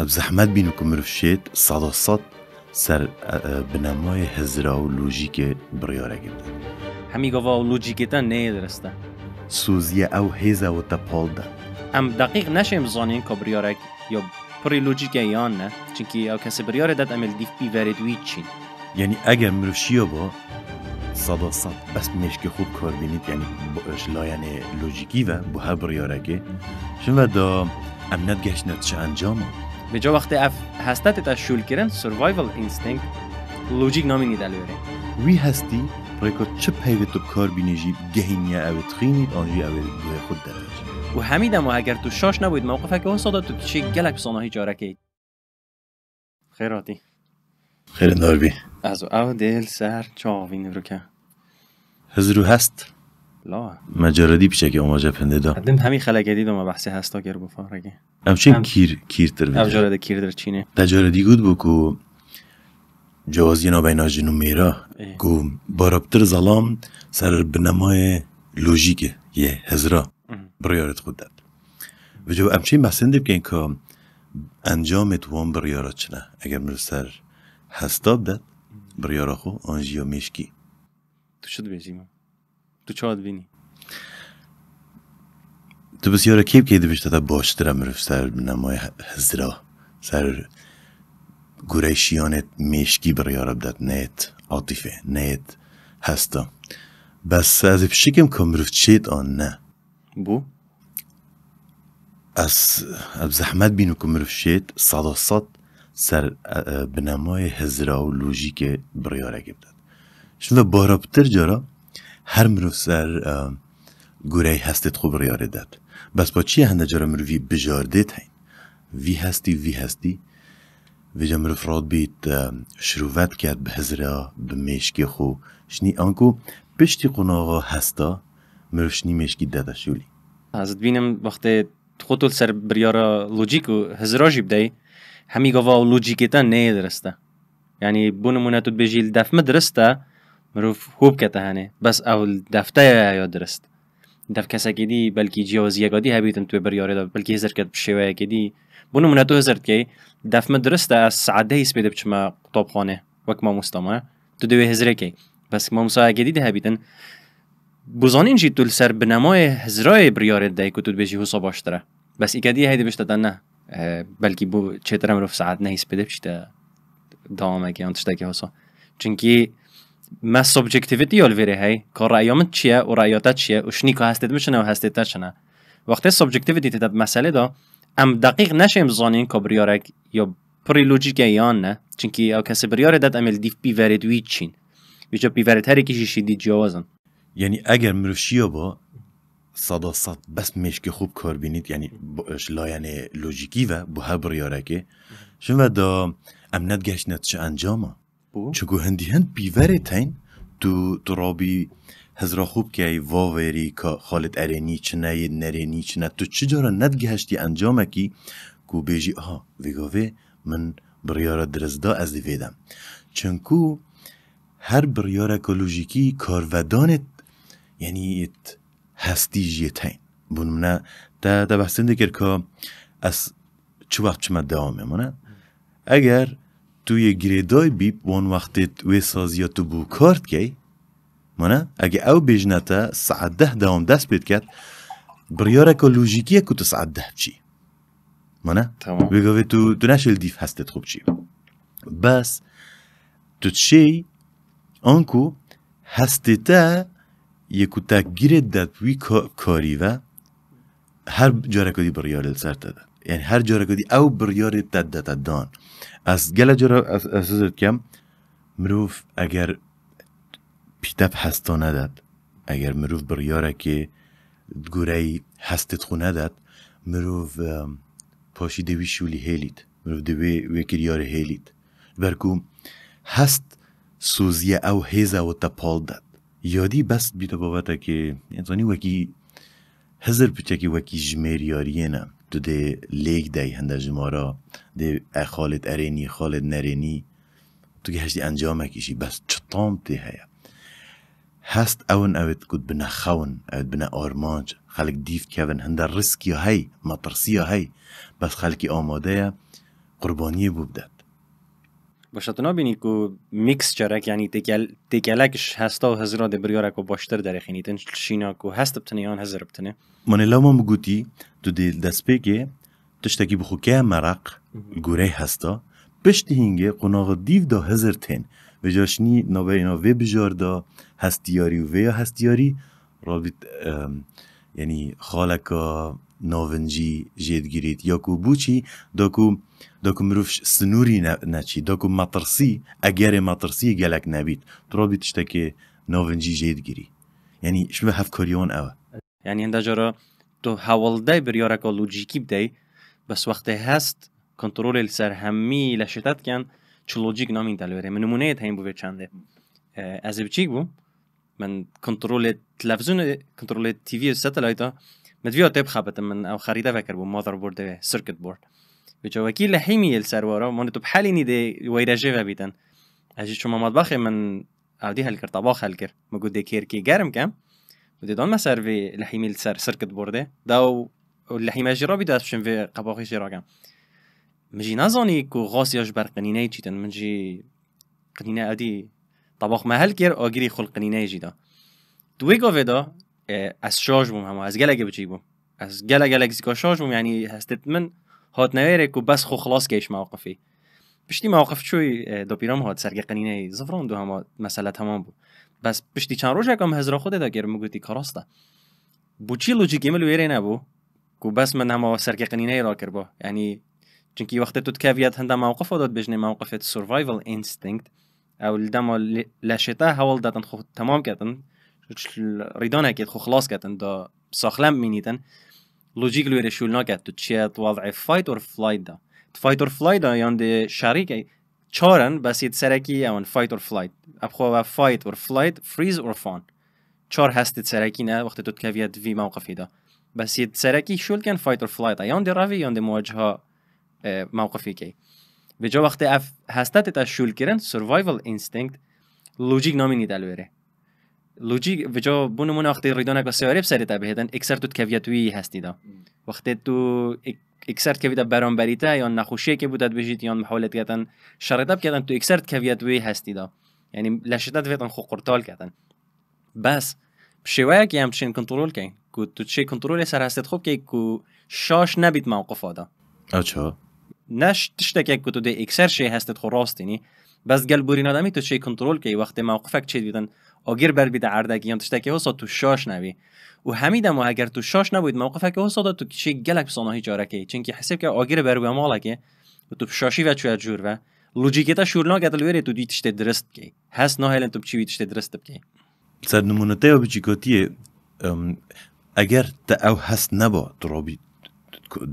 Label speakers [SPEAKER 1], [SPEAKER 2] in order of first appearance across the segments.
[SPEAKER 1] بزحمت بینو که مرفشید صد سر بنمای هزرا و لوژیک بریاره گرده.
[SPEAKER 2] همی گوا لوژیکتا نه درسته.
[SPEAKER 1] سوزیه او هیزا و تپال ده.
[SPEAKER 2] ام دقیق نشیم زانین که بریاره یا پری لوژیک یان نه، چونکی او کسی بریاره داد عمل دیف بی وردوی چین.
[SPEAKER 1] یعنی اگر مرفشیا با صد بس میشک خوب کار بینید، یعنی اشلا یعنی لوژیکی و با هر بریاره که شما دا امنت گشت نتش انجامه.
[SPEAKER 2] به جا وقتی اف هستت تا شول کردن survival instinct لوژیک نامی نداره.
[SPEAKER 1] وی هستی برای چه پیوت تو کار بینیجی گهینیا اوت خینید آنجی اوت دوی خود دارد.
[SPEAKER 2] و همیدم و اگر تو شاش نبود موقفه که حسادا تو چی گلک بسانهی جاره کید. خیراتی.
[SPEAKER 1] خیر ناربی.
[SPEAKER 2] از او دل سر چاوین رو که.
[SPEAKER 1] هزرو هست.
[SPEAKER 2] لا.
[SPEAKER 1] مجردی پیشه که اوماجه پنده دا.
[SPEAKER 2] قدم همین خلقه دیدم و بحثی هستا گر بفارگه.
[SPEAKER 1] همچین کیر تر بیده.
[SPEAKER 2] افجارده کیر در چینه.
[SPEAKER 1] تجاردی گود بکو جوازی نابینا جنو میرا. گو بارابتر ظلام سر بنمای لوژیکه یه هزرا بریارت خود داد. و جو همچین بحثنده بکن که انجامت وان بریارت چنه. اگر مرسر هستاب داد بریارا خو آنجیا میشکی.
[SPEAKER 2] تو شد بیزیم. تو چاد بینی.
[SPEAKER 1] تو بسیاره کیب که دوشته تا باشتره مرف سر نمای هزرا سر گوره شیانت میشکی بریاره بدد نیت عاطفه نیت هستا بس از افشکم که مرف چید آن نه
[SPEAKER 2] بو؟
[SPEAKER 1] از زحمت بینو که مرف چید صد سر بنمای هزرا و لوژیک بریاره بدد شنو بارابتر جارا هر مرف سر گوره هستت خوب بریاره داد بس با چیه هنده جارا مروی بجارده تاین وی هستی و جا مروف راد بیت شروفت کرد به هزرا به مشکی خو شنی آنکو پشتی قناغا هستا مروف شنی مشکی داده شولی
[SPEAKER 2] از بینم وقتی خودتو سر بریارا لوژیک و هزرا جیب دای همی گوا لوژیکتا نه درسته یعنی بونمونه تو بجیل دفمه درسته مروف خوب کته هنه بس اول دفته یا درست دف کسا کدی بلکی جوازیه کدی هبیتن تو بریاره دا بلکی هزار کد بشویه کدی بونو من تو هزار کی دف مدرسته از ساعته هیس بده بچما طاب خانه وک ما مستمع تو دوی هزار کی بس ما مساعد کدی ده هبیتن بوزانین جی تو سر بنمای هزارای بریاره دای که تو بچی حساب باشتره بس ایکدی هیدی بشته دنه بلکی بو چهترم رو ساعت نهیس بده بچته دامه که انتشته که حساب چونکی ما سوبجکتیویتی الویره هی که رأیامت چیه و رأیاتت چیه و شنی که هستید میشنه و هستید تشنه وقتی سوبجکتیویتی تدب مسئله دا ام دقیق نشیم زانین که بریاره یا پری لوژیکه یان نه چونکی او کسی بریاره داد عمل دیف بی وردوی چین بیچه بی ورد هری کشی شدید جوازن
[SPEAKER 1] یعنی اگر مروشیا با صد بس میشک خوب کار بینید یعنی اشلا یعنی لوژیکی و با هر بریاره که شما دا امنت گشت نتش انجامه چگو هندی هند بیوره تین تو رابی هزرا خوب که ای واوری که خالد ارینی چنه نرینی چنه تو چجارا ندگهشتی انجامه کی کو بیجی آها ویگاوه من بریاره درزدا از دیویدم چنکو هر بریاره کلوژیکی کارودانت یعنی هستی جیه تین بونمونه تا بحثن دکر که از چه وقت چمه دوامه منه اگر توی گریدای بیب وان وقتت وی سازیاتو بو کارت کی منه اگه او بیجنتا ساعت 10 دوام دست بید کرد بریاره که لوژیکیه که تو ساعت 10 بچی منه بگوه تو نشل دیف هستت خوب چی بس تو چی آنکو هستتا یکو تا گرید داد وی کاری و هر جاره کدی بریاره سر داد یعنی هر جاره کدی او بریاره داد دان از گله جاره اساسات کم مروف اگر پیتاب هستا نداد اگر مروف بریاره که گوره هستت خو نداد مروف پاشی دوی شولی هیلید مروف دوی وکریاره هیلید برکو هست سوزیه او هیزا و تپال داد یادی بس بیتا بابتا که انسانی وکی هزر پچه که وکی جمیریاریه نه تو ده لیگ دای هنده جمارا ده خالد ارینی خالد نرینی تو که هشتی انجامه کشی بس چطام ده هیا هست اون اوید کد بنا خون اوید بنا آرمانج خلق دیف کون هنده رسکی های مطرسی های بس خلقی آماده قربانیه بو بدد.
[SPEAKER 2] باشه تو نبینی که میکس چرک یعنی تکیلکش هستا و هزرا ده بریاره که باشتر در خینیتن شینا که هست بتنه یا هزر بتنه.
[SPEAKER 1] من لما مگوتی تو دیل دست بگه تشتکی بخو که مرق گوره هستا پشتی هنگه قناغ دیو دا هزر تن و جاشنی نوه بجار دا هستیاری و ویا هستیاری رابط یعنی خالکا ناونجی جید گیرید یا کو بوچی دا کو مروفش سنوری نچی دا کو مطرسی اگر مطرسی گلک نبید تو رابط تشتکی ناونجی جید گیری یعنی شبه هفکاریون اوه
[SPEAKER 2] یعنی هنده جارا تو حوالده بریاره که لوجیکی بدهی بس وقتی هست کنترل سر همی لشتت کن چه لوجیک نامین تلویره من نمونه هایم بوده چنده از بچیک بو من کنترل تلفزیون کنترل تیوی ستلایتا مدویا تب خبت من او خریده فکر بو مادر بورد سرکت بورد بچه وکیل لحیمی السروارا من تو بحالی نیده ویرجه و بیتن اجی شما مطبخ من عادی هل کر طباخ هل کر مگو دکیر کی گرم کم ودي دون ما سر في لحيمي السر سركت بورده داو اللحيمة جرابي داس بشن في قباقي جراغم مجي نازاني كو غاس ياش بر قنينه جيتن منجي قنينه ادي طباخ محل كير اگيري خل قنينه جيدا دوي قوه از شاش بوم همه از گلگه بچی بوم از گلگه زیکا شاش بوم یعنی هستت من هات نویره که بس خو خلاص کهش موقفی پشتی موقف چوی دو پیرام هات سرگ قنینه زفران دو همه مسئله تمام بود بس پشتی چند روز یکم هزار خود دا گرم گویی کاراسته بوچی لوجیکی ملو یری نبو که بس من همه سرگ قنینه را کرد یعنی چونکی وقتی تو تکویت هنده موقف داد بجنه موقفت survival instinct او الدم لشته حوال دادن خو تمام کردن ریدانه که خو خلاص کردن دا ساخلم مینیدن لوجیک لویره شول نکرد تو چیه وضع fight or flight دا fight or flight دا یعنی شریک چارن بس ید سرکی اون fight or flight ابخوا fight or flight freeze or fawn چار هستید سرکی نه وقتی تو تکویت وی موقفی دا بس ید سرکی شول کن fight or flight یعنی روی یعنی مواجهه موقفی کی به جا وقتی هستت تا شول کردن survival instinct لوجیک نامینی دلوره لوجیک به جا بونمون وقتی ریدانه که سیاره بسری تا بهدن اکثر تو تکویتوی هستی دا وقتی تو اکثر تکویت برانبریته یا نخوشی که بودت بجید یا محاولت کردن شرطب کردن تو اکثر تکویتوی هستی دا یعنی لشتت ویتن خو قرطال کردن بس بشویه که همچین کنترل کن که تو چه کنترل سر هستت خوب که شاش نبید موقف آده
[SPEAKER 1] اچھا
[SPEAKER 2] نش تشتکی که تو ده اکثر شی هستت خو راستینی بس گل بورین آدمی تو چه کنترل که وقتی موقفک چه دیدن آگیر بر بیده عردگی یا تشتکی هستا تو شاش نبی و همیدم اگر تو شاش نبود موقفک هستا تو چه گلک بسانهی جاره که چون که حسب که آگیر بر بی ماله که تو شاشی و چوی جور و لوجیکتا شورنا که دلویره تو دی تشت درست که هست نه هلن تو چی تشت درست بکی
[SPEAKER 1] سر نمونه تیو بچیکاتیه اگر تا او هست نبا ترابی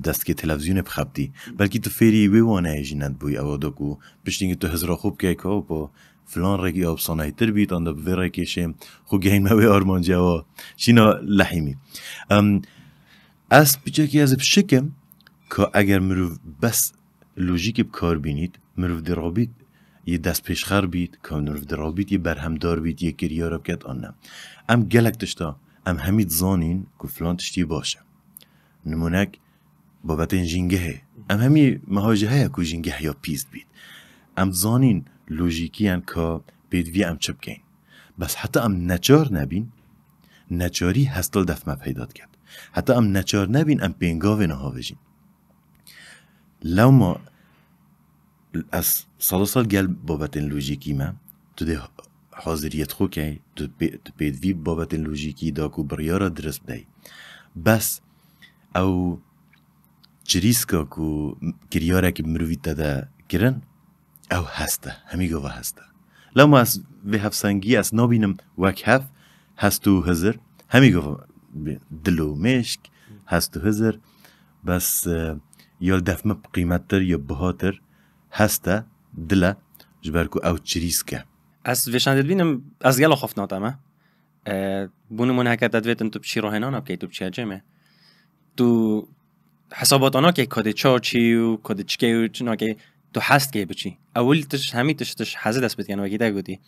[SPEAKER 1] دست که تلویزیون بخبتی بلکه تو فری ویوانه جنند بوی اوادو کو پشتینگ تو هزار خوب که کو با فلان رگی آب صنایع تر بیت آن دو رگی شیم خو گیم موی آرمان جوا شینا لحیمی از پیچکی از بشکم که اگر مرو بس لوژیک بکار بینید مرو درابید یه دست پیشخر بید که مرو درابید یه برهمدار بید یه گریار بکت آنم ام گلک تشتا ام همید زانین که فلان تشتی باشه نمونک بابت این جنگه ام همی مهاجه که جنگه یا پیست بید ام زانین لوژیکی ان که بیدوی ام چپ کن بس حتی ام نچار نبین نچاری هستال دفمه پیداد کرد حتی ام نچار نبین ام پینگاوه نها بجین لو ما از سال گل بابت این لوژیکی ما تو ده حاضریت خو که تو بیدوی بابت این لوژیکی دا که بریارا درست بدهی بس او جریسکا که گریاره که مروی تده کرن او هسته همی گوه هسته لما از به هفسنگی از نابینم وک هف هستو هزر همی گوه دلو مشک هستو هزر بس یا دفمه قیمت تر یا بهاتر هسته دله جبرکو او چریسکه
[SPEAKER 2] از وشاندت بینم از گلا خفت ناتمه بونمون هکت دویتن تو بچی راهنان اب که تو بچی جمعه تو حسابات آنها که کده چارچی و کده چکه و چنا که تو هست که بچی اول تش همی تش حزه دست بید کنه وگیده گودی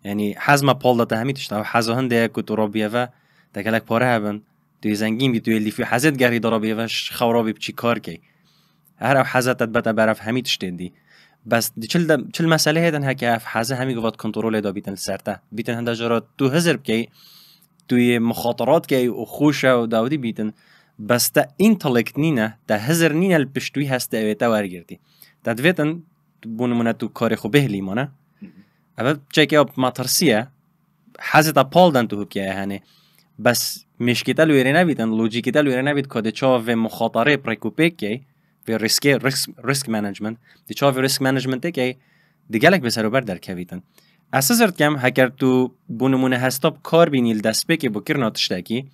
[SPEAKER 2] یعنی حزم پال داده همی تش تا حزه هنده که تو رابیه و دکلک پاره هبن توی زنگین بی توی لیفی حزت گری دارابیه و خورابی بچی کار که هر او حزت بتا برف همي تشتدي بس دي چل مسئله هدن ها که اف حزه همي قوات کنترول دا بیتن سرته بیتن هنده جارات تو هزر بکی توی مخاطرات کی و خوشه و داودی بیتن بس تا اینتلکت نینه تا هزر نینه الپشتوی هسته اویتا ورگردی تا دویتن بونمونه تو کار خوبه لیمانه اول چکی اب ماترسیه حزت پالدن تو هکیه هنه بس مشکیتا لویره نبیتن لوجیکیتا لویره نبید که ده چا و مخاطره پریکوپیک کی و ریسک مانجمنت دی چا و ریسک مانجمنت کی دیگلک بسر بر در کویتن اساسرت کم هکر تو بونمونه هستاب کار بینیل دست بکی بکر ناتشتاکی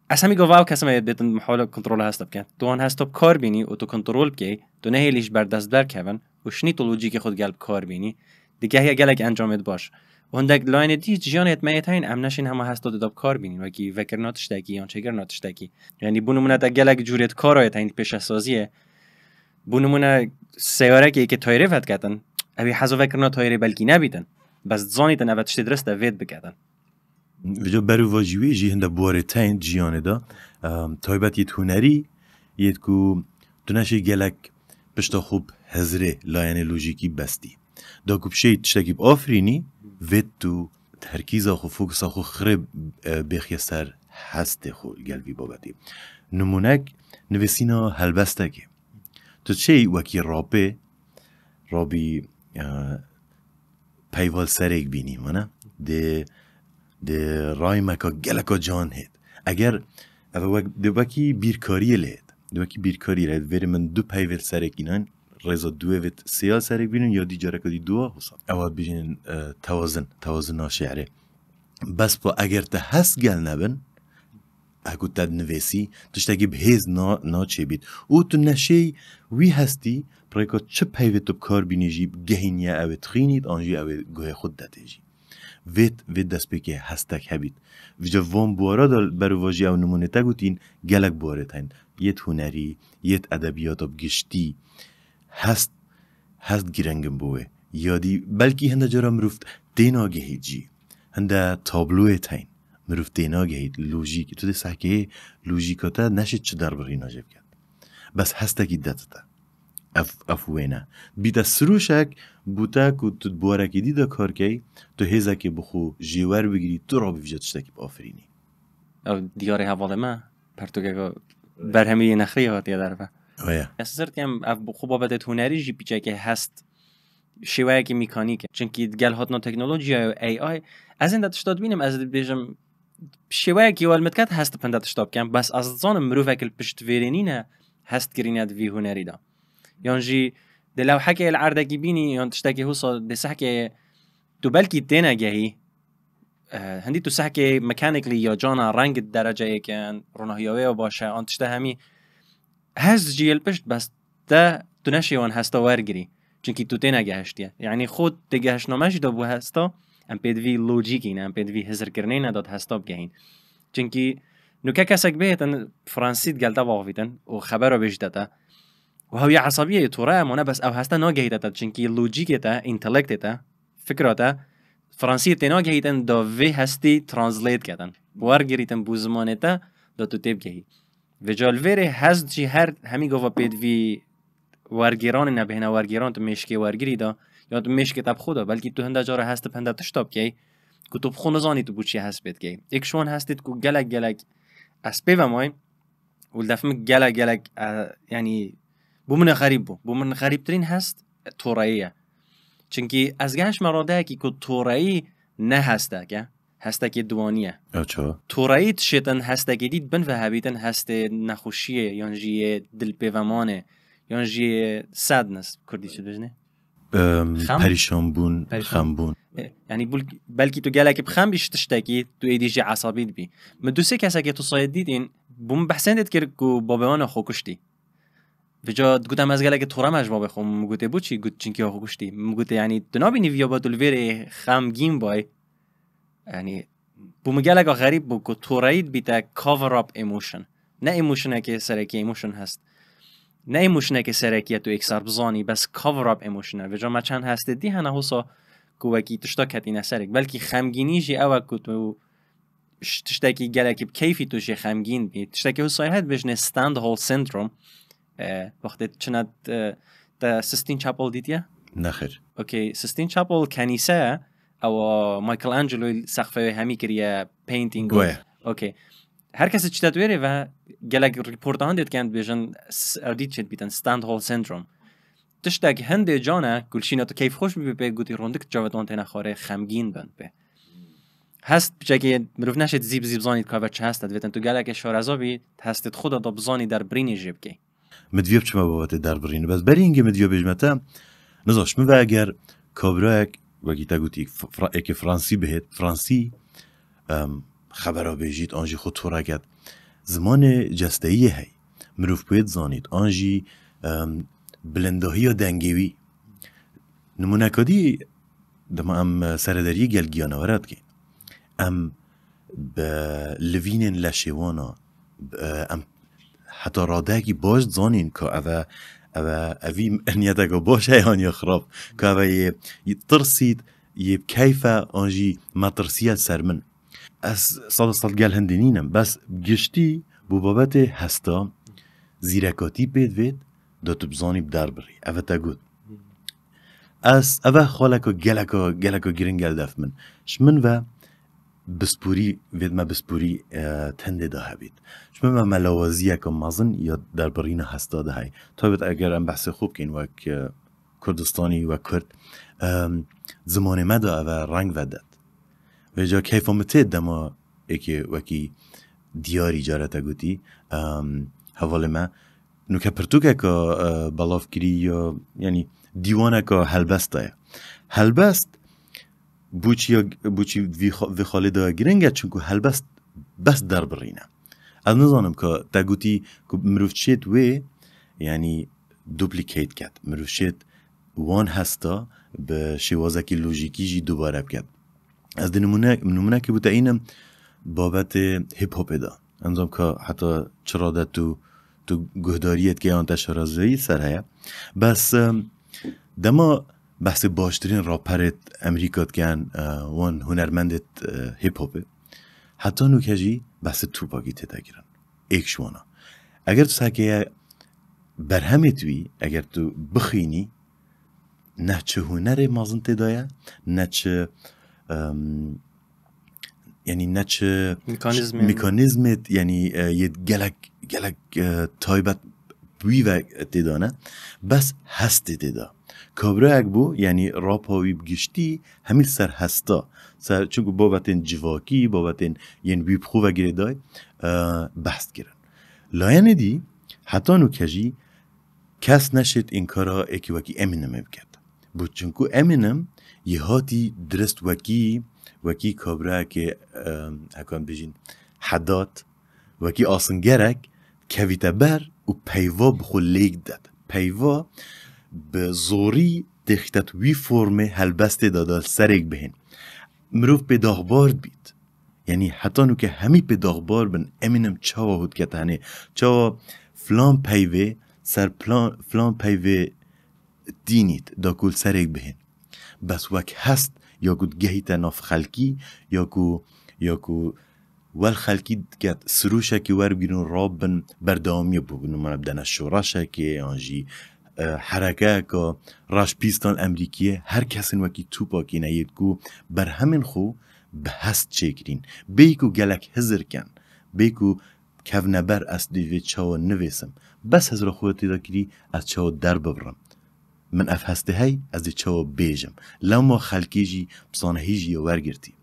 [SPEAKER 2] از همی گواو کسیم بیتن محاول کنترل هستاب کن تو آن هستاب کار بینی و تو کنترل بکی تو نهیلیش بر دست در کون و شنی تو لوجیک خود گلب کار بینی دیگه هی گلک انجامت باش و هندک لاین دی جیانت میتین امنشین همه هستاد داب کار بینی و کی وکر ناتشتاکی یا چگر ناتشتاکی یعنی بونمونه تا گلک جوریت کارایت این پیش سازیه بونمونه سیاره که تایره فت کردن ابی حذف وکر ناتایره بلکی نبیتن بس زانیتن اوت شتی درست وید بکردن
[SPEAKER 1] وجا برو واجوی جی هنده بواره تین جیانه دا تایبت یه هنری یه کو دونشی گلک پشتا خوب هزره لاین لوژیکی بستی دا کوب شی تشتکی بآفرینی وید تو ترکیز آخو فوکس آخو خرب بخیستر هست خو گلوی بابدی نمونک نویسینا هلبسته که تو چی وکی رابی پیوال سرک بینی منه ده رای مکا گلکا جان هید اگر ده وکی بیرکاری لید وری من دو پیوال سرک اینان رضا دوه وید سیال سرک بینن یا دی جارکا دی دوه حساب اواد بیجن توازن ناشعره بس با اگر ده هست گل نبن اگه تد نویسی تشتگی بهیز نا چه بید او تو نشی وی هستی پرایکا چه پیوت تو کار بینی جی گهینیه اوه تخینید آنجی اوه گوه خود داده جی وید دست بکی هستک هبید ویجا وان بوارا دار برو واجی او نمونه تا گوتین گلک بواره تاین یت هنری یت ادبیات اب گشتی هست گیرنگم بوه یادی بلکی هنده جارا مروفت دینا گهی جی هنده تابلوه تاین مروفت دینا گهید لوژیک تو ده سحکه لوژیکاتا نشید چه در بغی ناجب کرد بس هستکی داتا افوینه بیتا سروشک بوتا که تو بوارکی دیده کار که تو هزا که بخو جیور بگیری تو را بفجد شتکی بافرینی
[SPEAKER 2] او دیاره حواله ما پرتوگه برهمی نخری هاتی درفه اساسرت کم بخو بابت هنری جی پیچه که هست شیوه که میکانیکه چونکه گل هاتنا تکنولوژی و ای آی از این دادشتاد بینم از بیجم شیوه که والمتکت هست پندتشتاب کم بس از زانم مروفه که پشت ویرینینه هست گرینید وی هنری دا یعنی دلو حكي العردة بيني يعني تشتكي هو صار دسحكي تبالكي تينا جاهي هندي تسحكي ميكانيكلي يا جانا رنگ الدرجة كان رونهيوية وباشا أنت تشتهمي هز جيل بشت بس ده تنشي وان هستا ورگري چونكي تو تينا جاهشتيا يعني خود تجاهش نماش دو بو هستا ام بيدوي لوجيكي ام بيدوي هزر كرنينا داد هستا بجاهين چونكي نوكا كاسك بيتن فرانسيت قالتا باغفيتن وخبره بجدتا وهوية عصبية تورا منا بس أو هستا ناجهيتا چنكي لوجيكتا انتلكتتا فكرتا فرانسية تناجهيتن دا في هستي ترانسليت كدن وارجريتن بوزمانتا دا تو تيب جهي وجال ويري هست جي هر همي گوفا بيد في وارگیران نبهنا وارگیران تو مشکی وارگیری دا یا تو مشکی تب خودا بلکه تو هنده جاره هست پنده تشتاب کی که تو بخون زانی تو بوچی هست بید کی ایک شوان هستید که گلک اسپی و مای ولدفم گلک یعنی بومن غریب ترین هست توراییه چونکی از گهش مراده که تورایی نه هسته که هسته که دوانیه تورایی تشتن هسته که دید بن و هبیتن هسته نخوشیه یعنی جیه دلپیومانه یعنی جیه سادنس کردی چه بجنه؟
[SPEAKER 1] پریشان بون خم بون
[SPEAKER 2] یعنی بلکی تو گله که بخم بیش تشتکی تو ایدی جی عصابید بی من دو سه کسا که تو ساید دیدین بوم بحثن دید کرد که بابایان خو کشتی وجا گفتم از گله که تو رمج بابا خو مگوته بود چی گفت چنکی خو کشتی مگوته یعنی دنابینی ویا با دلویر خمگین بای یعنی بوم گله که غریب بود که تو راید بیتا کاور اپ ایموشن نه ایموشنه که سرکی ایموشن هست نه ایموشنه که سرکیه تو اکسار بزانی بس کاور اپ ایموشنه وجا ما چند هست دی هنه حسا کوکی تشتاکت این سرک بلکی خمگینی جی اوه که تو تشتاکی گله که کیفی تو جی خمگین بی تشتاکی حسایت بجنه ستاند هول سندروم وقتی چند تا سیستین چاپل دیدیه؟
[SPEAKER 1] نخیر
[SPEAKER 2] اوکی سیستین چاپل کنیسه او مایکل انجلو سقفه همی کریه پینتینگ
[SPEAKER 1] گوه
[SPEAKER 2] اوکی هر کسی چی تدویره و گلگ ریپورت هندید که بیشن اردید چید بیتن ستاند هول سندروم تشتاق هنده جانه گلشینه تو کیف خوش بی گوتی روندک جاودان تنه خاره خمگین بند به هست بچه مروف نشد زیب زانید که چه هست دویتن تو گلگ شارزابی هستید خدا دا بزانی در برینی جیب که
[SPEAKER 1] مدویب چما بابت در برینه بس بری اینگه مدویب بجمتا نزاش من و اگر کابراک وکی تا گوتی اکی فرانسی بهت فرانسی خبرها بیجید آنجی خود تورا کرد زمان جستهی هی مروف باید زانید آنجی بلندهی یا دنگوی نمونه کدی دما ام سرداری گلگیانه ورد که ام لوینن لشیوانا ام حتی رادگی باش زانین که اوی نیتگا باش هیان یا خراب که اوی ترسید یه کیفه آنجی ما ترسیت سر من از صد گل هندینینم بس گشتی بو بابت هستا زیرکاتی بید وید دا تو بزانی بدار بری اوه تا گود از اوه خالکا گلکا گرنگل دف من شمن و بسپوری وید ما بسپوری تنده ده هبید شمن و ملاوازی که مازن یا در برین هستا ده های تا بید اگر ام بحث خوب کن وک کردستانی و کرد زمان ما ده اوه رنگ ودد و جا کیفامته دما اکی وکی دیاری جارتا گوتی حوال ما نو که پرتوکه که بلاف کری یا یعنی دیوانه که هلبسته هلبست بوچی وی خالده گرنگه چونکو هلبست بس در برینه از نظانم که تا گوتی که مروف چید وی یعنی دوپلیکیت کرد مروف چید وان هستا به شوازه که لوژیکی جی دوباره بکرد از دی نمونه که بوده اینم بابت هیپ هاپ دا انظام که حتی چرا ده تو گهداریت که آن تشارزهی سر هیا بس دما بحث باشترین راپرت امریکات کن وان هنرمندت هیپ هاپه حتی نوکجی بحث توپاکی تیتا گیرن ایک شوانا اگر تو ساکه برهمت وی اگر تو بخینی نه چه هنر مازن تدایا نه چه یعنی نه چه میکانیزمت یعنی یه گلک تایبت بوی و تدانه بس هست تدا کابره اگ بو یعنی راپاوی بگشتی همیل سر هستا سر چونکو بابتین جواکی بابتین یعنی ویب خوب گیره دای بحث گیرن لاین دی حتی نو کجی کس نشد این کارا اکی وکی امینم بکرد بود چونکو امینم یه هاتی درست وکی کابره که هکان بجین حدات وکی آسنگرک کویتا بر و پیوا بخو لیک داد پیوا به زوری دختت وی فرمه هلبست دادال سرک بهن مروف به داغبارد بید یعنی حتی نو که همی به داغبار بن امینم چاوا هود کتانه چاوا فلان پیوه سر فلان پیوه دینید دا کل سرک بهن بس وک هست یا کود گهیتا ناف خلکی یا کو ول خلکی گت سروشه که ور بیرون رابن بردامی بگنو من بدن شوراشه که آنجی حرکه که راش پیستان امریکیه هر کسین وکی توپا که نید کو بر همین خو به هست چکرین بیکو گلک هزر کن بیکو کف نبر از دیوی چاو نویسم بس هزر خودتی دا کری از چاو در ببرم من اف هسته هی از چاو بیجم لما خلکی جی بسانه هی جی ورگرتی